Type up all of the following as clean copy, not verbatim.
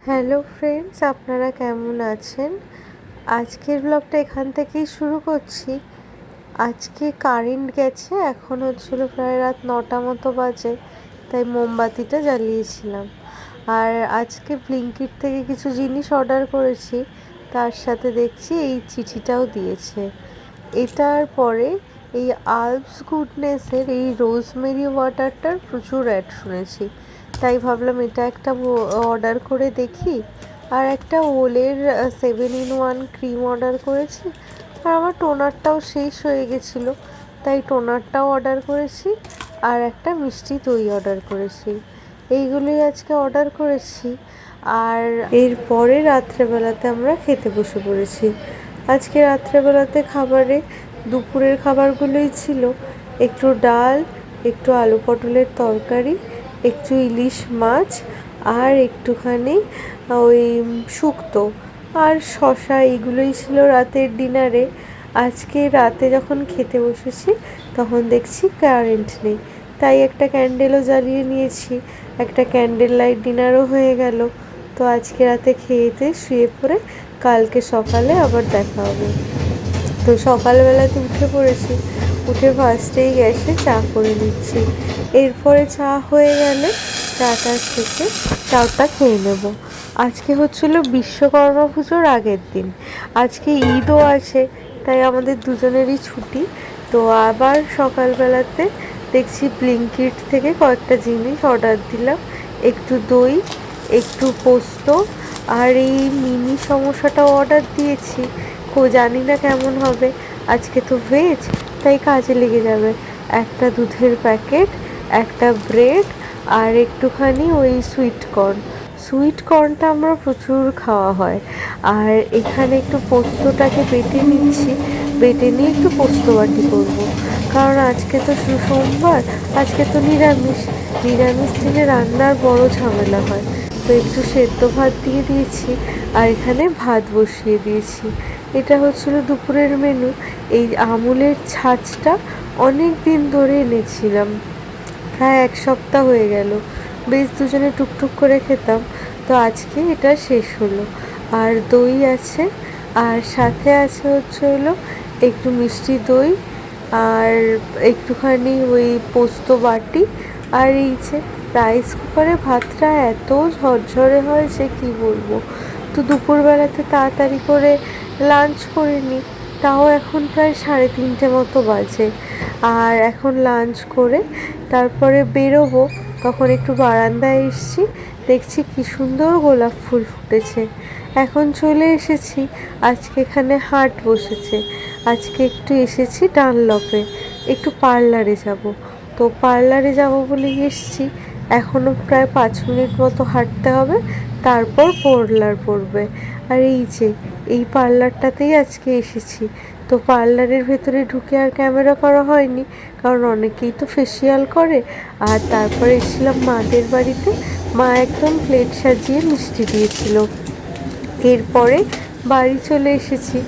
Hello friends, আপনারা কেমন আছেন? আজকের ব্লগটা এখান থেকেই শুরু করছি। আজকে কারেন্ট গেছে, এখন হচ্ছিল প্রায় রাত 9টা মতো বাজে, তাই মোমবাতিটা জ্বালিয়েছিলাম। আর আজকে ব্লিঙ্কিট থেকে কিছু জিনিস অর্ডার করেছি, তার সাথে দেখছি এই চিঠিটাও দিয়েছে। এটার পরে এই আলপস গুডনেসের এই রোজমেরি ওয়াটারটার প্রচুর অ্যাড শুনেছি, তাই ভাবলাম এটা একটা অর্ডার করে দেখি। আর একটা ওলের 7-in-1 ক্রিম অর্ডার করেছি। আর আমার টোনারটাও শেষ হয়ে গেছিলো, তাই টোনারটাও অর্ডার করেছি। আর একটা মিষ্টি দই অর্ডার করেছি। এইগুলোই আজকে অর্ডার করেছি। আর এরপরে রাত্রেবেলাতে আমরা খেতে বসে পড়েছি। আজকে রাত্রেবেলাতে খাবারে দুপুরের খাবারগুলোই ছিল একটু ডাল, একটু আলু পটলের তরকারি, একটু ইলিশ মাছ, আর একটুখানি ওই শুক্তো আর শশা, এইগুলোই ছিল রাতের ডিনারে। আজকে রাতে যখন খেতে বসেছি তখন দেখছি কারেন্ট নেই, তাই একটা ক্যান্ডেলও জ্বালিয়ে নিয়েছি। একটা ক্যান্ডেল লাইট ডিনারও হয়ে গেল। তো আজকে রাতে খেয়েতে শুয়ে পড়ে কালকে সকালে আবার দেখা হবে। তো সকালবেলাতে উঠে পড়েছি, উঠে ফার্স্টেই গ্যাসে চা করে নিচ্ছি। এরপরে চা হয়ে গেলে চাটা থেকে চাটা খেয়ে নেব। আজকে হচ্ছিল বিশ্বকর্মা পুজোর আগের দিন, আজকে ঈদও আছে, তাই আমাদের দুজনেরই ছুটি। তো আবার সকালবেলাতে দেখছি ব্লিঙ্কিট থেকে কয়েকটা জিনিস অর্ডার দিলাম, একটু দই, একটু পোস্ত, আর এই মিনি সমোসাটাও অর্ডার দিয়েছি। জানি না কেমন হবে, আজকে তো ভেজ, তাই কাজে লেগে যাবে। একটা দুধের প্যাকেট, একটা ব্রেড, আর একটুখানি ওই সুইট কর্নটা আমরা প্রচুর খাওয়া হয়। আর এখানে একটু পোস্তটাকে বেটে নিচ্ছি, বেটে নিয়ে একটু পোস্ত বাটি করবো, কারণ আজকে তো সোমবার, আজকে তো নিরামিষ দিনে রান্নার বড় ঝামেলা হয়। তো একটু সেদ্ধ ভাত দিয়ে দিয়েছি, আর এখানে ভাত বসিয়ে দিয়েছি। এটা হচ্ছিল দুপুরের মেনু। এই আমুলের ছাঁচটা অনেক দিন ধরে এনেছিলাম, প্রায় 1 সপ্তাহ হয়ে গেল, বেশ দুজনে টুকটুক করে খেতাম। তো আজকে এটা শেষ হলো। আর দই আছে, আর সাথে আছে হলো একটু মিষ্টি দই, আর একটুখানি ওই পোস্ত বাটি। আর এই যে রাইস কুকারে ভাতটা এত ঝরঝরে হয় যে কী বলবো। তো দুপুরবেলাতে তাড়াতাড়ি করে লাঞ্চ করে নিই, তাও এখন প্রায় 3:30 মতো বাজে। আর এখন লাঞ্চ করে তারপরে বেরোবো, তখন একটু বারান্দায় এসেছি, দেখছি কি সুন্দর গোলাপ ফুল ফুটেছে। এখন চলে এসেছি, আজকে এখানে হাট বসেছে। আজকে একটু এসেছি ডানলপে, একটু পার্লারে যাব। তো পার্লারে যাব বলে এসেছি, এখনও প্রায় 5 মিনিট মতো হাঁটতে হবে, তারপর পার্লার পড়বে। আর এই যে এই পার্লারটাতেই আজকে এসেছি। তো পার্লারের ভেতরে ঢুকে আর ক্যামেরা করা হয়নি, কারণ অনেকেই তো ফেসিয়াল করে। আর তারপরে এসেছিলাম মাদের বাড়িতে, মা একদম প্লেট সাজিয়ে মিষ্টি দিয়েছিল। এরপরে বাড়ি চলে এসেছি।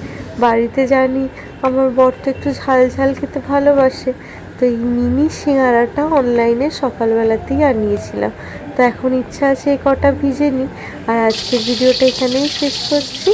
বাড়িতে জানি আমার বর তো একটু ঝাল ঝাল খেতে ভালোবাসে, তো এই মিনি সিঙাড়াটা অনলাইনে সকালবেলাতেই আনিয়েছিলাম। তো এখন ইচ্ছা আছে এই কটা ভিজে নিই। আর আজকের ভিডিওটা এখানেই শেষ করছি।